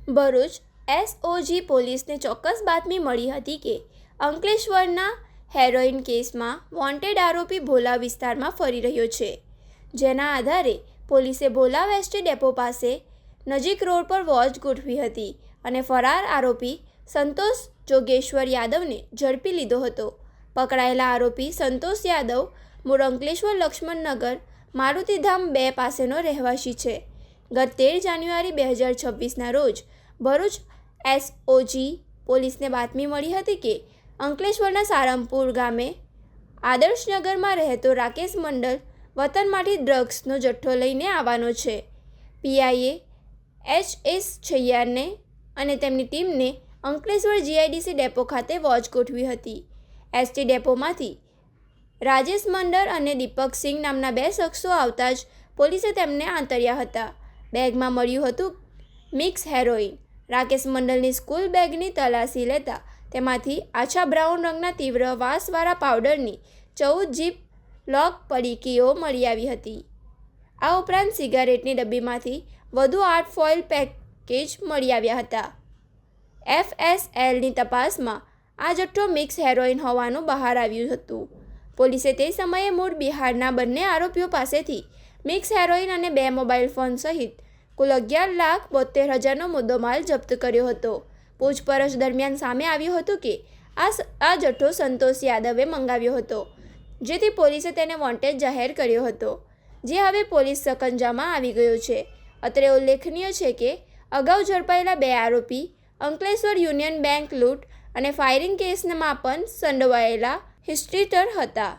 Bharuch SOG પોલીસને ચોક્કસ બાતમી મળી હતી કે અંકલેશ્વરના હેરોઇન કેસમાં વોન્ટેડ આરોપી ભોલા વિસ્તારમાં ફરી રહ્યો છે, જેના આધારે પોલીસે ભોલા વેસ્ટ ડેપો પાસે નજીક રોડ પર વોચ ગોઠવી હતી અને ફરાર આરોપી સંતોષ જોગેશ્વર યાદવને ઝડપી લીધો હતો. પકડાયેલા આરોપી સંતોષ યાદવ મૂળ અંકલેશ્વર લક્ષ્મણનગર મારુતિધામ 2 પાસેનો રહેવાસી છે. ગત 13 જાન્યુઆરી 2026ના રોજ ભરૂચ એસઓજી પોલીસને બાતમી મળી હતી કે અંકલેશ્વરના સારંગપુર ગામે આદર્શનગરમાં રહેતો રાકેશ મંડલ વતનમાંથી ડ્રગ્સનો જથ્થો લઈને આવવાનો છે. પીઆઈએ એચ.એસ. છૈયાને અને તેમની ટીમને અંકલેશ્વર જીઆઈડીસી ડેપો ખાતે વોચ ગોઠવી હતી. એસટી ડેપોમાંથી રાજેશ મંડળ અને દીપક સિંહ નામના 2 શખ્સો આવતા જ પોલીસે તેમને આંતર્યા હતા. બેગમાં મળ્યું હતું મિક્સ હેરોઇન. રાકેશ મંડળની સ્કૂલ બેગની તલાશી લેતા તેમાંથી આછા બ્રાઉન રંગના તીવ્ર વાસવાળા પાવડરની 14 જીપ લોક પડીકીઓ મળી આવી હતી. આ ઉપરાંત સિગારેટની ડબ્બીમાંથી વધુ 8 ફોઇલ પેકેજ મળી આવ્યા હતા. એફએસએલની તપાસમાં આ જથ્થો મિક્સ હેરોઇન હોવાનું બહાર આવ્યું હતું. પોલીસે તે સમયે મૂળ બિહારના બંને આરોપીઓ પાસેથી મિક્સ હેરોઇન અને 2 મોબાઈલ ફોન સહિત કુલ 11,72,000નો મુદ્દોમાલ જપ્ત કર્યો હતો. પૂછપરછ દરમિયાન સામે આવ્યું હતું કે આ જથ્થો સંતોષ યાદવે મંગાવ્યો હતો, જેથી પોલીસે તેને વોન્ટેડ જાહેર કર્યો હતો, જે હવે પોલીસ સકંજામાં આવી ગયો છે. અત્રે ઉલ્લેખનીય છે કે અગાઉ ઝડપાયેલા 2 આરોપી અંકલેશ્વર યુનિયન બેંક લૂંટ અને ફાયરિંગ કેસમાં પણ સંડોવાયેલા હિસ્ટ્રીટર હતા.